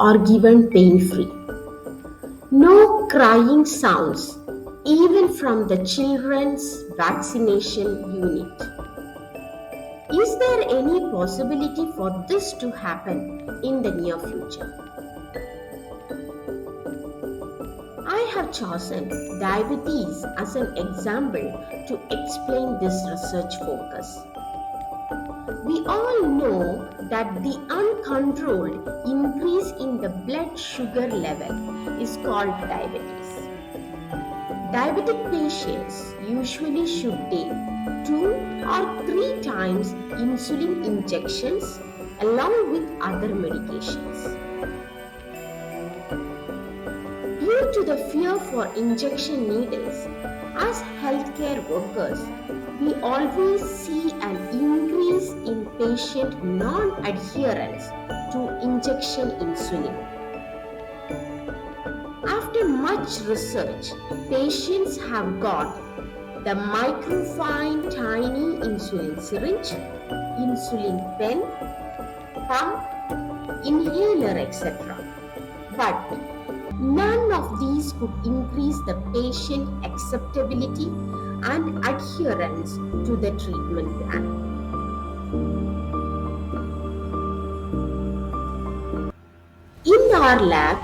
are given pain-free. No crying sounds, even from the children's vaccination unit. Is there any possibility for this to happen in the near future? I have chosen diabetes as an example to explain this research focus. We all know that the uncontrolled increase in the blood sugar level is called diabetes. Diabetic patients usually should take 2 or 3 times insulin injections along with other medications. Due to the fear for injection needles, as healthcare workers, we always see an increase in patient non-adherence to injection insulin. After much research, patients have got the microfine tiny insulin syringe, insulin pen, pump, inhaler, etc. But none of these could increase the patient acceptability and adherence to the treatment plan. In our lab,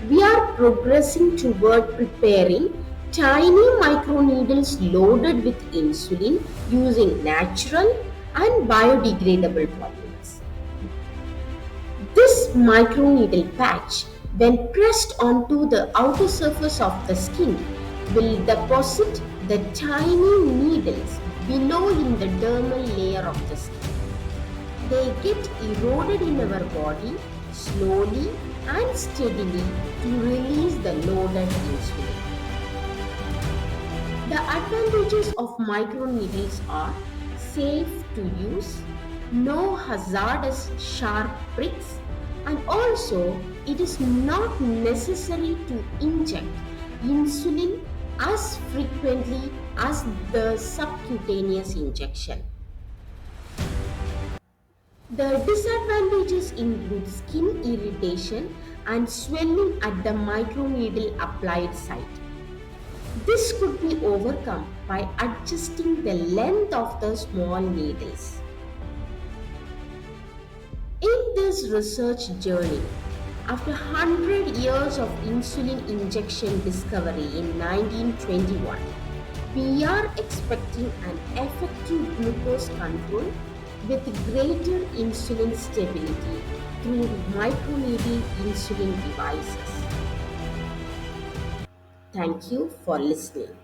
we are progressing toward preparing tiny microneedles loaded with insulin using natural and biodegradable polymers. This microneedle patch, when pressed onto the outer surface of the skin, will deposit the tiny needles below in the dermal layer of the skin. They get eroded in our body slowly and steadily to release the loaded insulin. The advantages of microneedles are safe to use, no hazardous sharp pricks, and also it is not necessary to inject insulin as frequently as the subcutaneous injection. The disadvantages include skin irritation and swelling at the microneedle applied site. This could be overcome by adjusting the length of the small needles. In this research journey, after 100 years of insulin injection discovery in 1921, we are expecting an effective glucose control with greater insulin stability through microneedle insulin devices. Thank you for listening.